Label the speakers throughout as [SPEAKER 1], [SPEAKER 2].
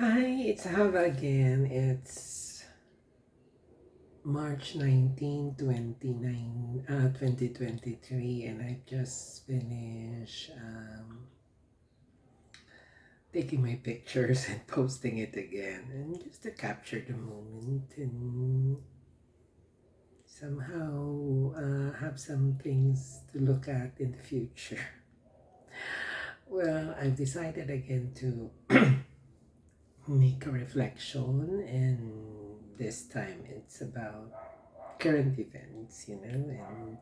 [SPEAKER 1] Hi, it's Ahavah again. It's March 19, 2023, and I just finished taking my pictures and posting it again, and just to capture the moment and somehow have some things to look at in the future. Well, I've decided again to make a reflection, and this time it's about current events, and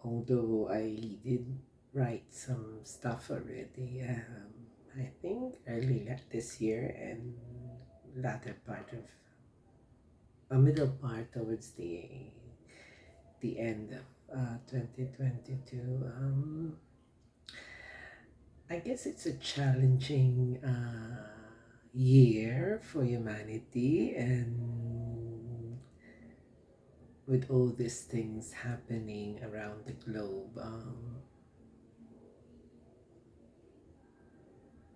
[SPEAKER 1] although I did write some stuff already, I think early this year and latter part of a middle part towards the end of 2022. I guess it's a challenging year for humanity, and with all these things happening around the globe,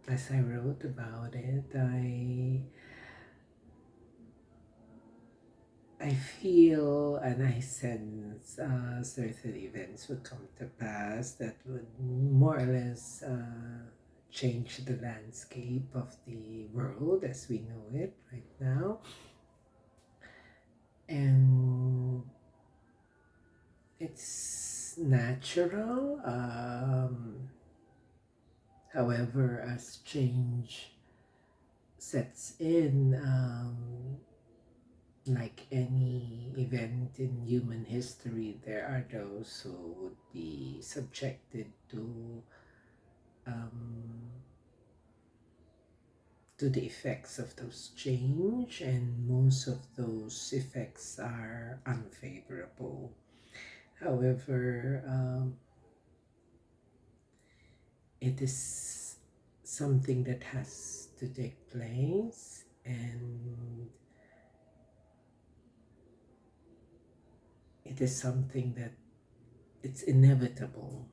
[SPEAKER 1] as I wrote about it, I feel and I sense certain events would come to pass that would more or less change the landscape of the world as we know it right now. And it's natural. However, as change sets in, like any event in human history, there are those who would be subjected um, to the effects of those change, and most of those effects are unfavorable. However, it is something that has to take place, and it is something that it's inevitable.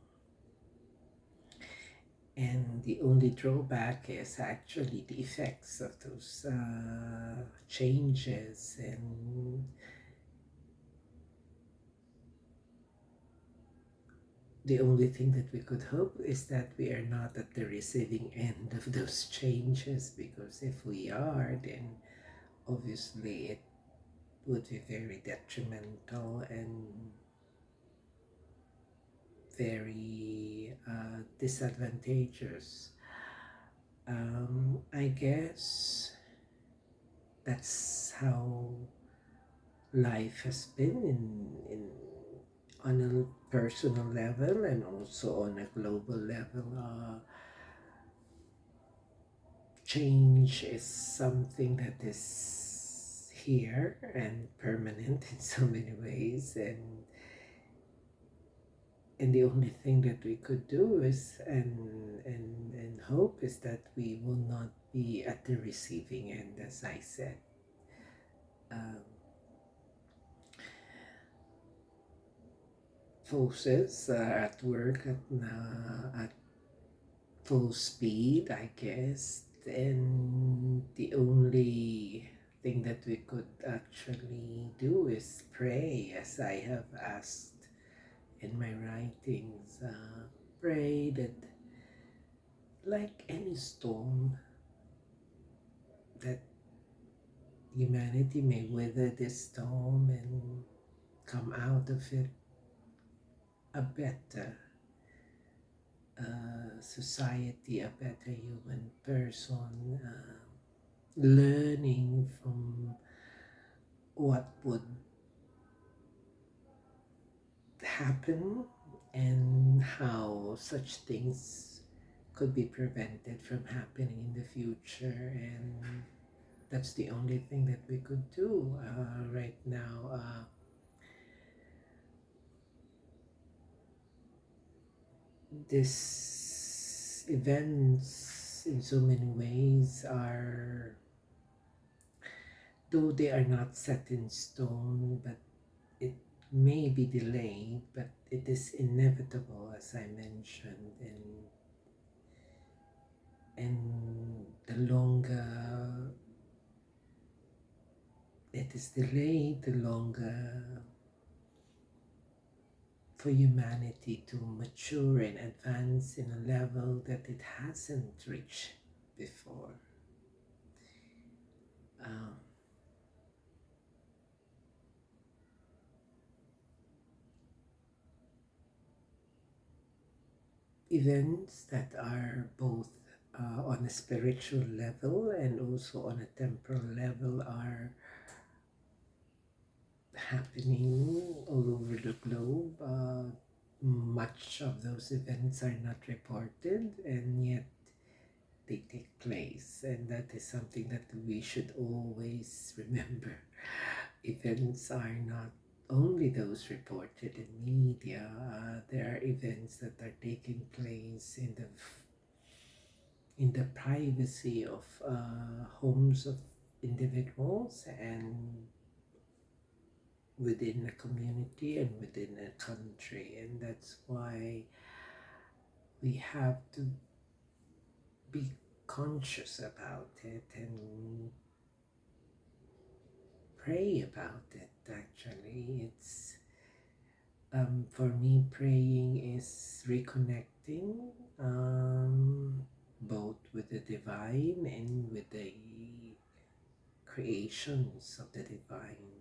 [SPEAKER 1] And the only drawback is actually the effects of those changes. And the only thing that we could hope is that we are not at the receiving end of those changes, because if we are, then obviously it would be very detrimental and very disadvantageous. I guess that's how life has been in on a personal level and also on a global level. Change is something that is here and permanent in so many ways, and the only thing that we could do is and hope is that we will not be at the receiving end, as I said. Um, Forces are at work at full speed, I guess, and the only thing that we could actually do is pray, as I have asked in my writings. Pray that, like any storm, that humanity may weather this storm and come out of it a better society, a better human person, learning from what would happen and how such things could be prevented from happening in the future. And that's the only thing that we could do right now. These events, in so many ways, are, though they are not set in stone, but it may be delayed, but it is inevitable, as I mentioned. And the longer is delayed, the longer for humanity to mature and advance in a level that it hasn't reached before. Um, Events that are both on a spiritual level and also on a temporal level are happening all over the globe. Much of those events are not reported, and yet they take place, and that is something that we should always remember. Events are not only those reported in media. There are events that are taking place in the privacy of homes of individuals and within a community and within a country, and that's why we have to be conscious about it and pray about it. Actually, it's for me, praying is reconnecting, both with the divine and with the creations of the divine.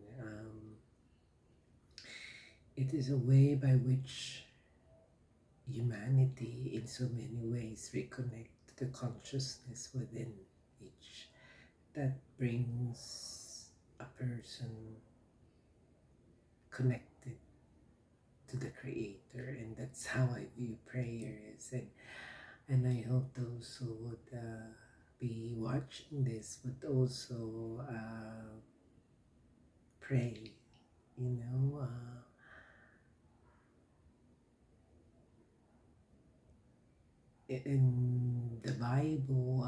[SPEAKER 1] It is a way by which humanity in so many ways reconnect the consciousness within each, that brings a person connected to the creator. And that's how I view prayers, and I hope those who would be watching this would also pray, you know. In the Bible,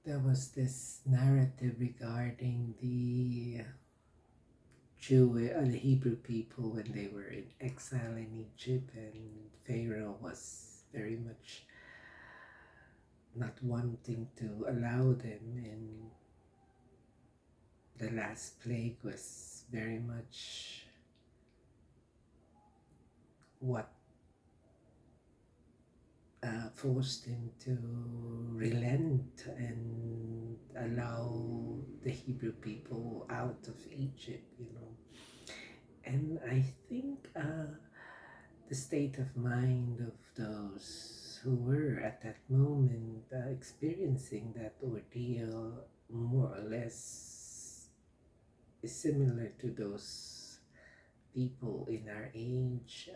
[SPEAKER 1] there was this narrative regarding the Hebrew people when they were in exile in Egypt, and Pharaoh was very much not wanting to allow them, and the last plague was very much what forced him to relent and allow the Hebrew people out of Egypt, you know. And I think the state of mind of those who were at that moment experiencing that ordeal more or less is similar to those people in our age.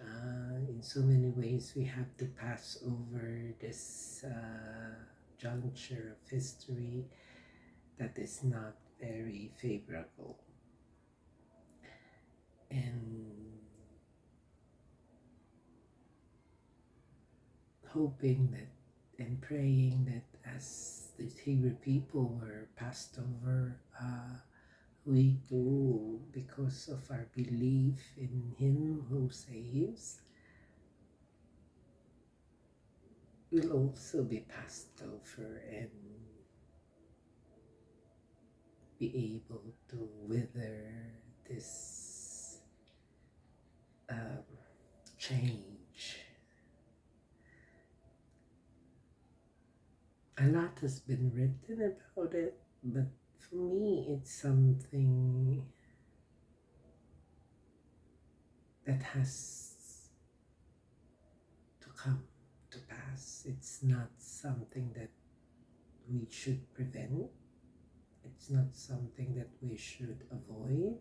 [SPEAKER 1] In so many ways, we have to pass over this juncture of history that is not very favorable. And hoping that and praying that as the Hebrew people were passed over, we too, because of our belief in Him who saves, will also be passed over and be able to wither this um, change. A lot has been written about it, but for me, it's something that has to come to pass. It's not something that we should prevent. It's not something that we should avoid.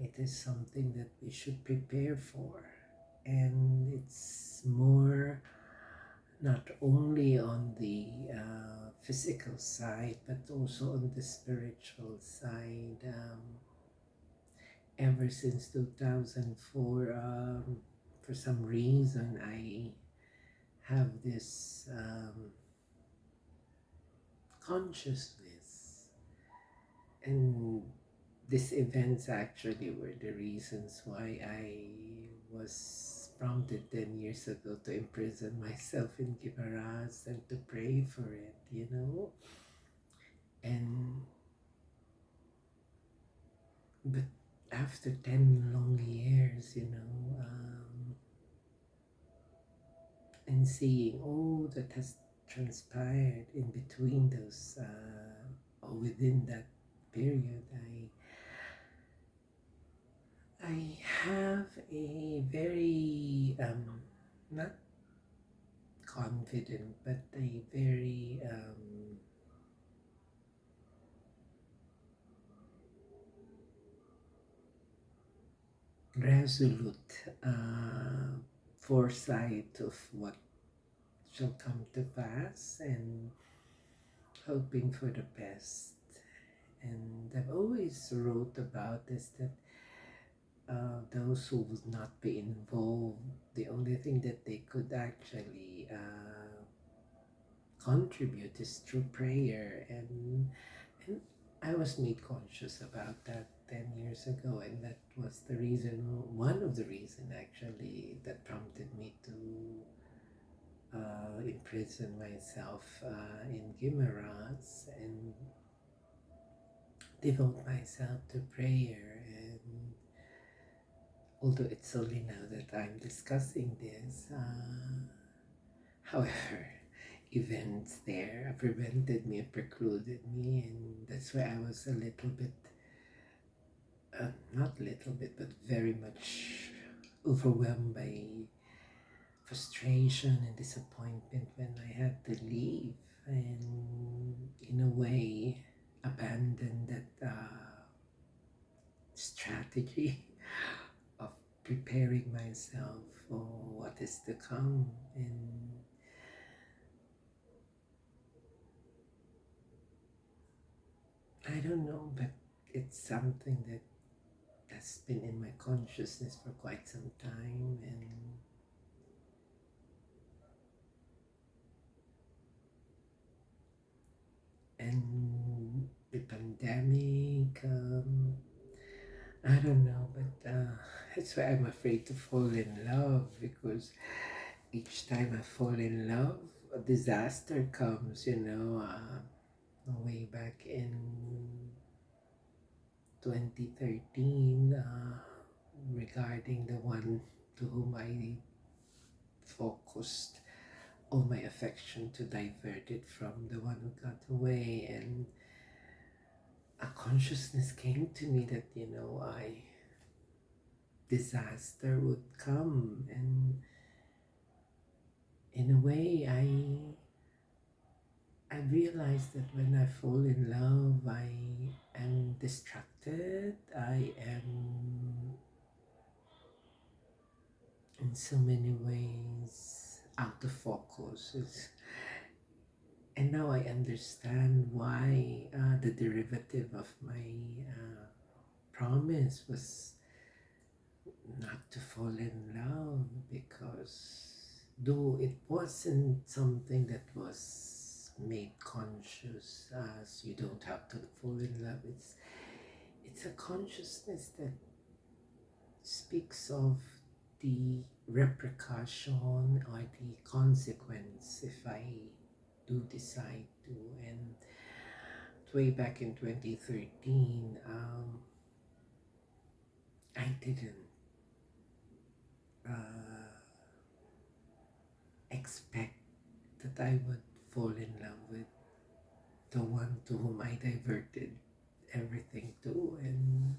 [SPEAKER 1] It is something that we should prepare for. And it's more not only on the physical side, but also on the spiritual side. Ever since 2004, for some reason, I have this consciousness, and these events actually were the reasons why I was prompted 10 years ago to imprison myself in Gibaraz and to pray for it, you know. And but after 10 long years, and seeing all that has transpired in between those, or within that period, I have a very not confident, but a very resolute foresight of what shall come to pass, and hoping for the best. And I've always wrote about this, that those who would not be involved, the only thing that they could actually contribute is through prayer. And I was made conscious about that 10 years ago, and that was the reason, one of the reason actually, that prompted me to imprison myself in Guimaras and devote myself to prayer. And although it's only now that I'm discussing this, however, events there prevented me, precluded me, and that's why I was a little bit, not little bit, but very much overwhelmed by frustration and disappointment when I had to leave, and in a way abandon that strategy of preparing myself for what is to come. And I don't know, but it's something that has been in my consciousness for quite some time. And the pandemic, I don't know, but that's why I'm afraid to fall in love, because each time I fall in love, a disaster comes, way back in 2013, regarding the one to whom I focused all my affection to divert it from the one who got away. And a consciousness came to me that, I disaster would come. And in a way, I realized that when I fall in love, I am distracted. I am in so many ways out of focus. And now I understand why the derivative of my promise was not to fall in love, because though it wasn't something that was made conscious as you don't have to fall in love, it's a consciousness that speaks of the repercussion or the consequence if I do decide to. And way back in 2013, I didn't uh, expect that I would fall in love with the one to whom I diverted everything to. And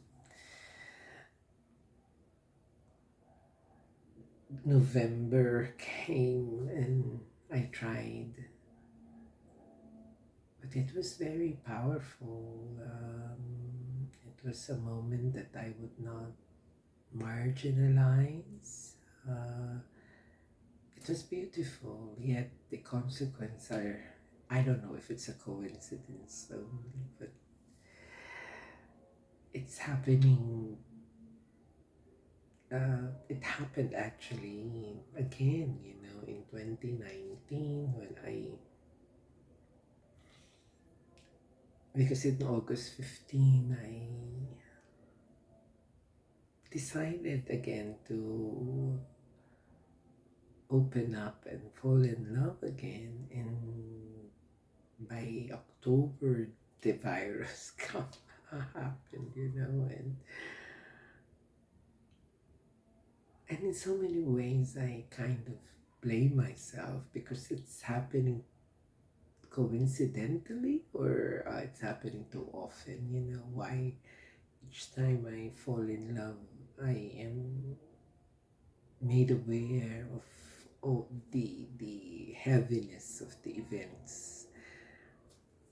[SPEAKER 1] November came and I tried, but it was very powerful. It was a moment that I would not marginalize. Uh, it was beautiful, yet the consequences are, I don't know if it's a coincidence only, but it's happening. It happened actually again, in 2019, because in August 15, I decided again to open up and fall in love again. And by October the virus come happen, and in so many ways I kind of blame myself because it's happening coincidentally, or it's happening too often. Why each time I fall in love, I am made aware of the heaviness of the events.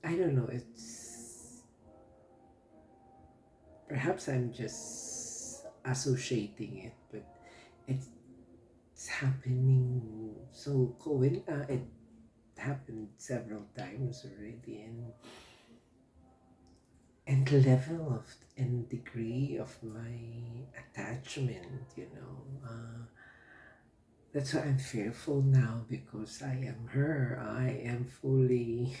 [SPEAKER 1] I don't know, it's perhaps I'm just associating it, but it's happening so it happened several times already, and the level of and degree of my attachment, that's why I'm fearful now, because I am her. I am fully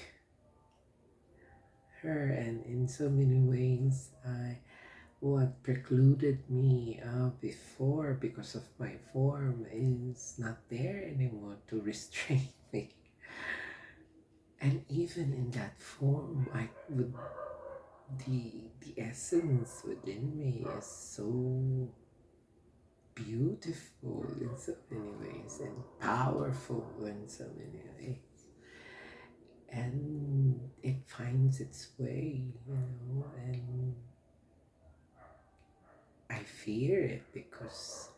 [SPEAKER 1] her, and in so many ways, what precluded me before because of my form is not there anymore to restrain me. And even in that form, I would the essence within me is so beautiful in so many ways and powerful in so many ways, and it finds its way, and I fear it because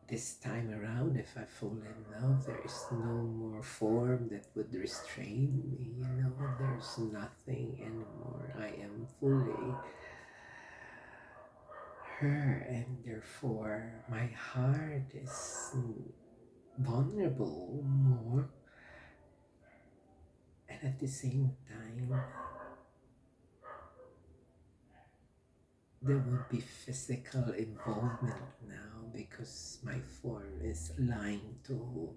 [SPEAKER 1] this time around, if I fall in love, there is no more form that would restrain me, there's nothing anymore. I am fully her, and therefore my heart is vulnerable more, and at the same time there would be physical involvement now because my form is aligned to who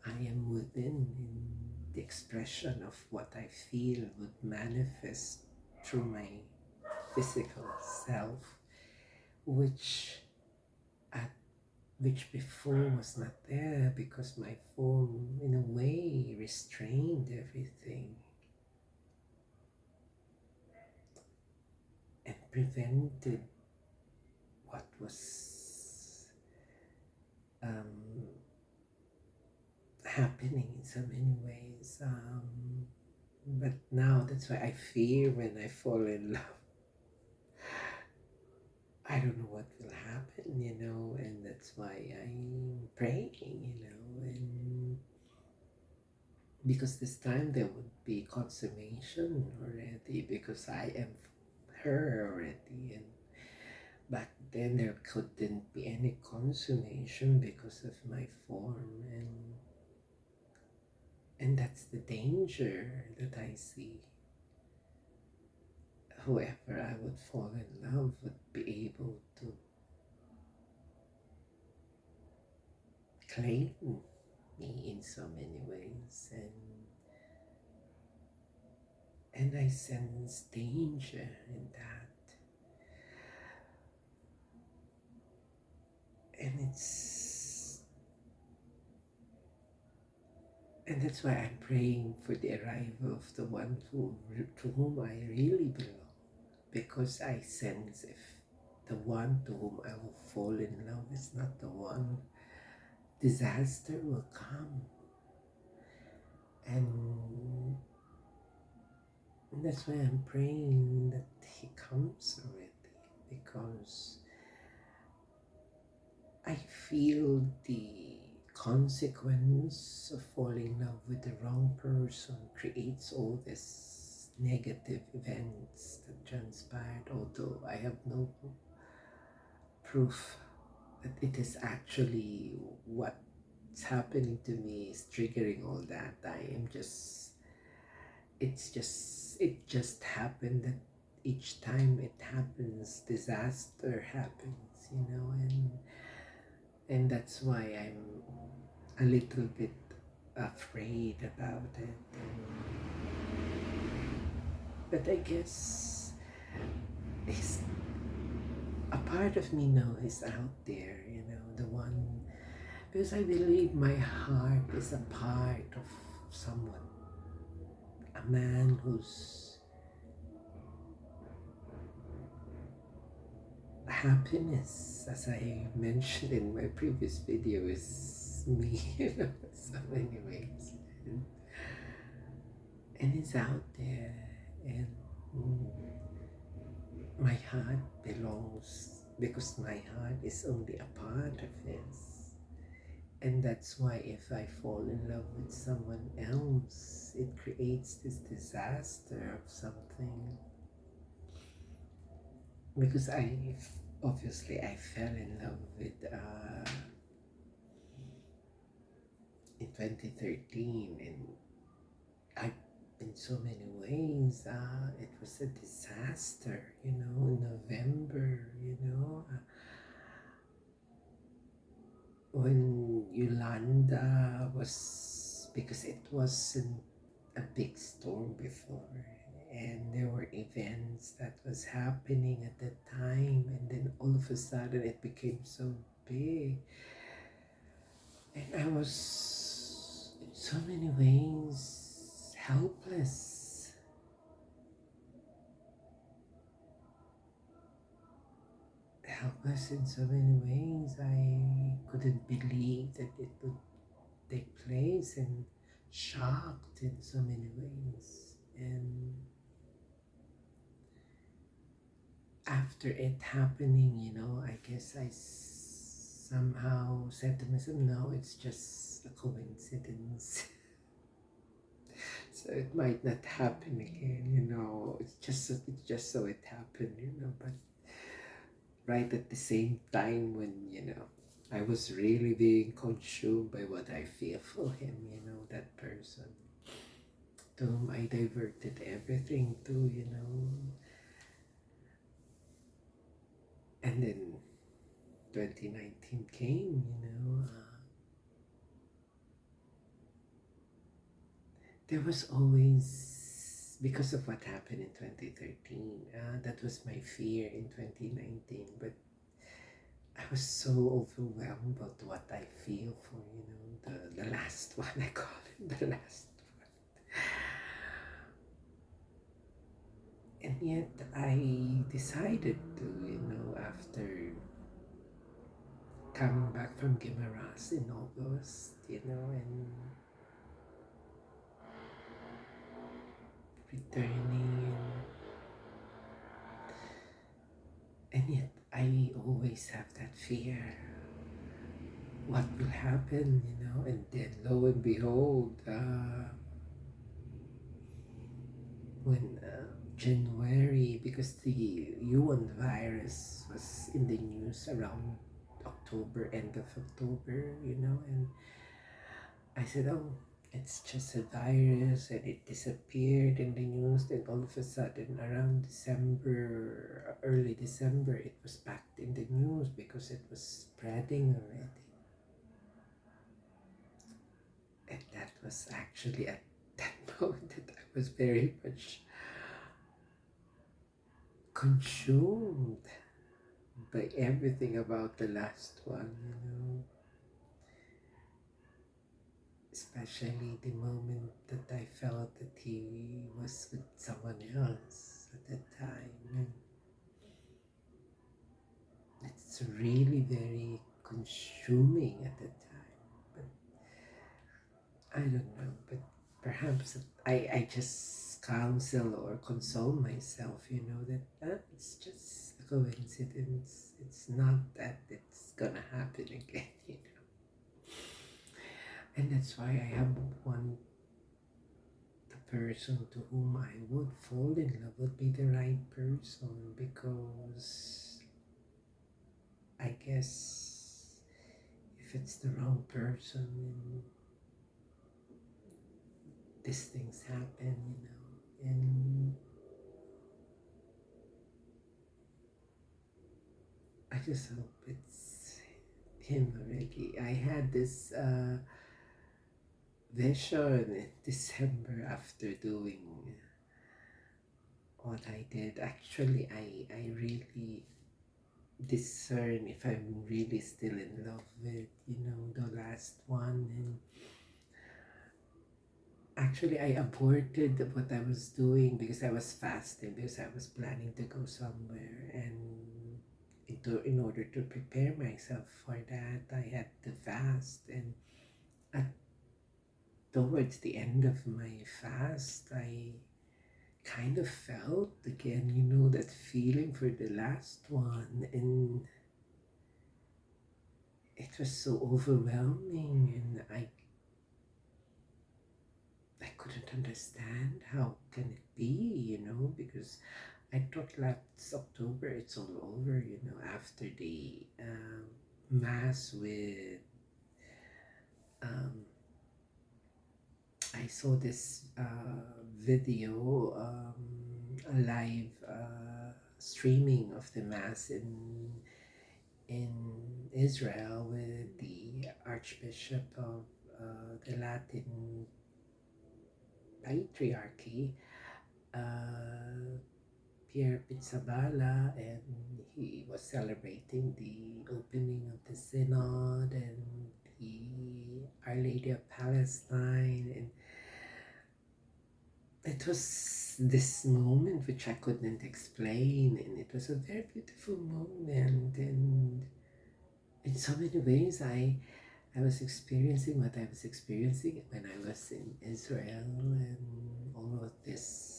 [SPEAKER 1] I am within, and the expression of what I feel would manifest through my physical self, which at which before was not there because my form in a way restrained everything and prevented what was happening in so many ways. But now that's why I fear when I fall in love. I don't know what will happen, and that's why I'm praying, and because this time there would be consummation already because I am her already, and back then there couldn't be any consummation because of my form, and that's the danger that I see. Whoever I would fall in love would be able to claim me in so many ways, and I sense danger in that. And that's why I'm praying for the arrival of the one to whom I really belong, because I sense if the one to whom I will fall in love is not the one, disaster will come. And that's why I'm praying that he comes already, because I feel the consequence of falling in love with the wrong person creates all this negative events that transpired, although I have no proof that it is actually what's happening to me is triggering all that. It just happened that each time it happens, disaster happens, and that's why I'm a little bit afraid about it. But I guess it's, a part of me now is out there, the one, because I believe my heart is a part of someone, a man who's happiness, as I mentioned in my previous video, is me, so many ways. And it's out there, and mm, my heart belongs, because my heart is only a part of his. And that's why if I fall in love with someone else, it creates this disaster of something. Because obviously I fell in love with in 2013, and I, in so many ways, it was a disaster, in November, when Yolanda was, because it wasn't a big storm before, and there were events that was happening at that time, and then all of a sudden it became so big, and I was in so many ways helpless. Helpless in so many ways. I couldn't believe that it would take place, and shocked in so many ways. And after it happening, I guess I somehow said to myself, no, it's just a coincidence. So it might not happen again, it's just so it happened, but right at the same time when, I was really being consumed by what I feel for him, that person to whom I diverted everything to, and then 2019 came, there was always, because of what happened in 2013, that was my fear in 2019, but I was so overwhelmed about what I feel for, the last one, I call it the last one. And yet I decided to, after coming back from Guimaras in August, and returning, and yet I always have that fear. What will happen, and then lo and behold, when January, because the Yuan virus was in the news around October, end of October, and I said, oh, it's just a virus, and it disappeared in the news. Then all of a sudden, around December, early December, it was back in the news because it was spreading already. And that was actually at that moment that I was very much consumed by everything about the last one, especially the moment that I felt that he was with someone else at that time. And it's really very consuming at that time. But I don't know, but perhaps I just counsel or console myself, that it's just a coincidence. It's not that it's gonna happen again, And that's why I have one, the person to whom I would fall in love would be the right person, because I guess if it's the wrong person, these things happen, and I just hope it's him already. I had this vision in December after doing what I did. Actually, I really discern if I'm really still in love with, the last one. And actually, I aborted what I was doing because I was fasting, because I was planning to go somewhere. And in in order to prepare myself for that, I had to fast. And at, towards the end of my fast, I kind of felt again, that feeling for the last one. And it was so overwhelming. And I couldn't understand how can it be, because I thought last October it's all over, after the mass with, um, I saw this video, a live streaming of the mass in Israel with the Archbishop of the Latin Patriarchy, Pierre Pizzaballa, and he was celebrating the opening of the Synod and the Our Lady of Palestine. And it was this moment which I couldn't explain, and it was a very beautiful moment. And in so many ways, I was experiencing what I was experiencing when I was in Israel, and all of this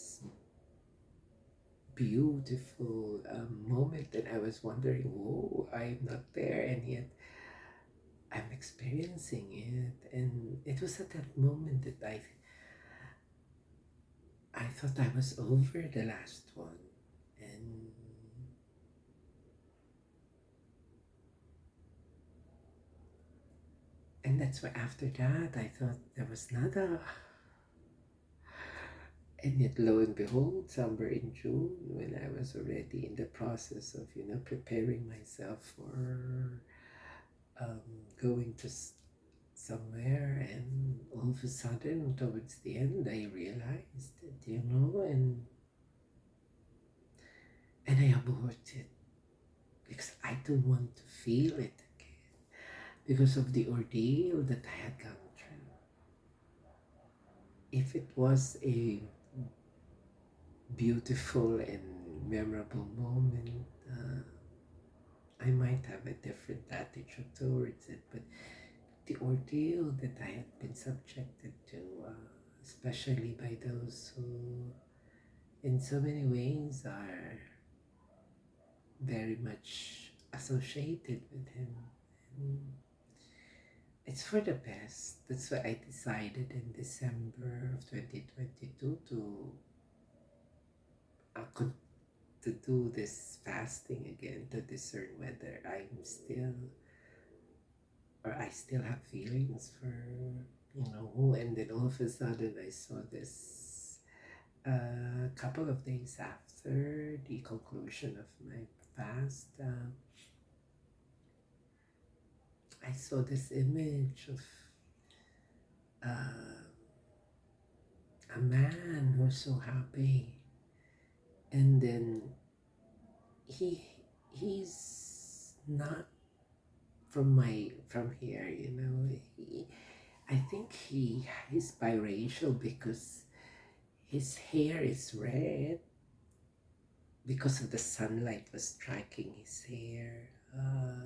[SPEAKER 1] beautiful moment. And I was wondering, whoa, I'm not there, and yet I'm experiencing it. And it was at that moment that I thought I was over the last one. And that's why after that I thought there was nada. And yet, lo and behold, somewhere in June, when I was already in the process of, preparing myself for um, going to somewhere, and all of a sudden, towards the end, I realized that, and I aborted because I don't want to feel it again because of the ordeal that I had gone through. If it was a beautiful and memorable moment, I might have a different attitude towards it. But the ordeal that I had been subjected to, especially by those who, in so many ways, are very much associated with him. And it's for the best. That's why I decided in December of 2022 to do this fasting again, to discern whether I'm still, or I still have feelings for, and then all of a sudden I saw this a couple of days after the conclusion of my fast. I saw this image of uh, a man who's so happy, and then he's not from here, I think he's biracial because his hair is red because of the sunlight was striking his hair.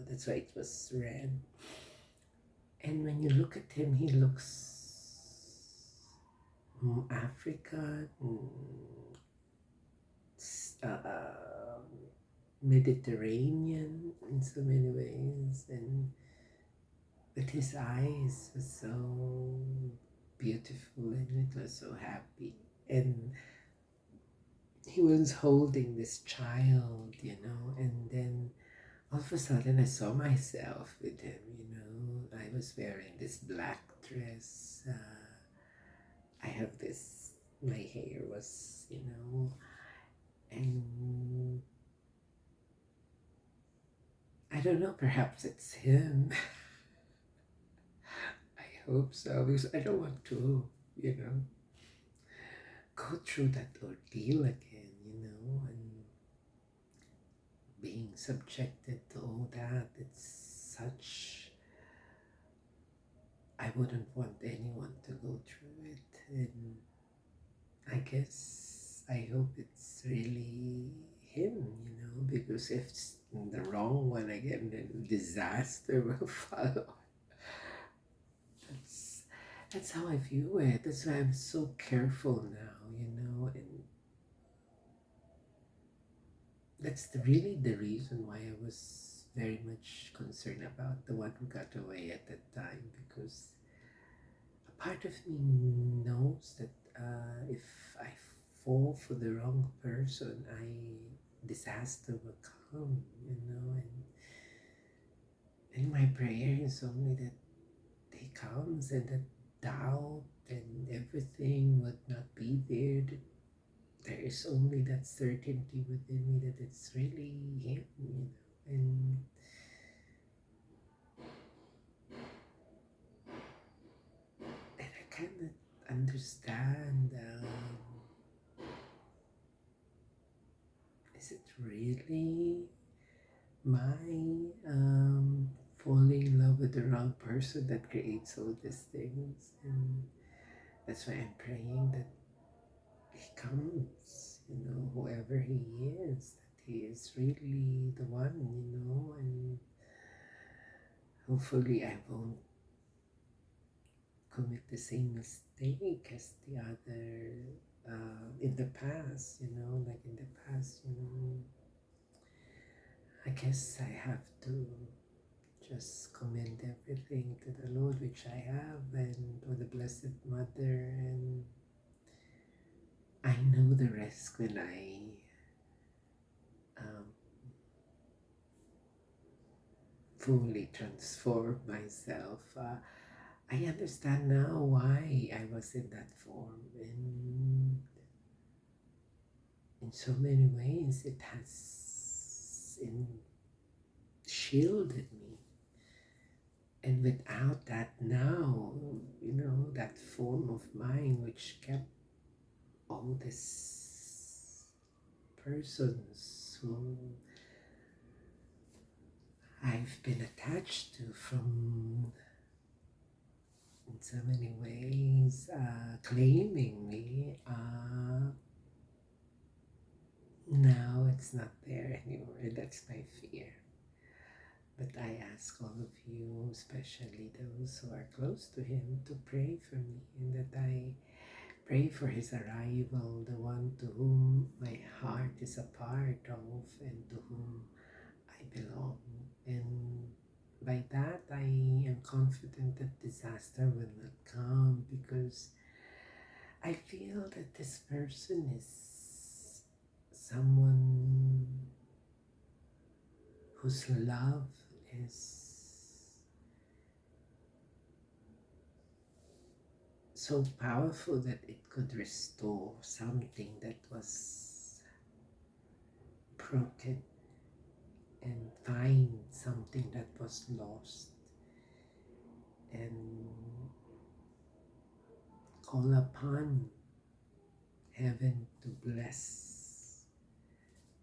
[SPEAKER 1] That's why it was red. And when you look at him, he looks African, Mediterranean in so many ways. And but his eyes were so beautiful, and it was so happy. And he was holding this child, and then all of a sudden I saw myself with him, I was wearing this black dress. I have this, my hair was, and I don't know, perhaps it's him. I hope so, because I don't want to, go through that ordeal again, and being subjected to all that. It's such, I wouldn't want anyone to go through it. And I guess I hope it's really him, because if the wrong one again, then disaster will follow. That's that's how I view it. That's why I'm so careful now, and that's really the reason why I was very much concerned about the one who got away at that time, because a part of me knows that if I fall for the wrong person, disaster will come, and my prayer is only that they comes and that doubt and everything would not be there. That there is only that certainty within me that it's really him, and I cannot understand. Is it really my falling in love with the wrong person that creates all these things? And that's why I'm praying that he comes, whoever he is, that he is really the one, and hopefully I won't commit the same mistake as the other in the past, like in the past, I guess I have to just commend everything to the Lord which I have, and to the Blessed Mother, and I know the rest when I um, fully transform myself. I understand now why I was in that form, and in so many ways it has shielded me. And without that now, that form of mine which kept all these persons who I've been attached to from in so many ways, claiming me, now it's not there anymore. That's my fear. But I ask all of you, especially those who are close to him, to pray for me, and that I pray for his arrival, the one to whom my heart is a part of and to whom I belong. And by that, I am confident that disaster will not come, because I feel that this person is someone whose love is so powerful that it could restore something that was broken and find something that was lost, and call upon heaven to bless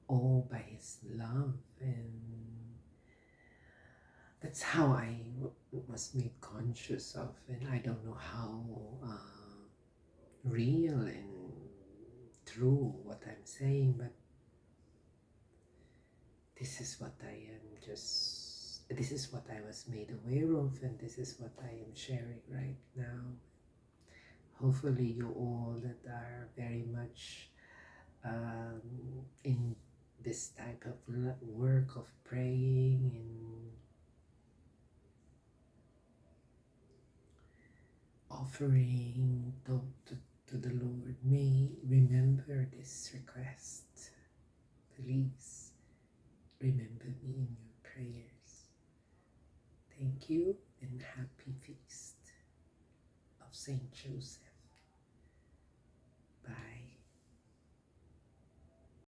[SPEAKER 1] all by his love. And that's how I was made conscious of, and I don't know how real and true what I'm saying, but this is what this is what I was made aware of, and this is what I am sharing right now. Hopefully you all that are very much in this type of work of praying and offering to the Lord may remember this request. Please remember me in your prayers. Thank you, and happy feast of Saint Joseph.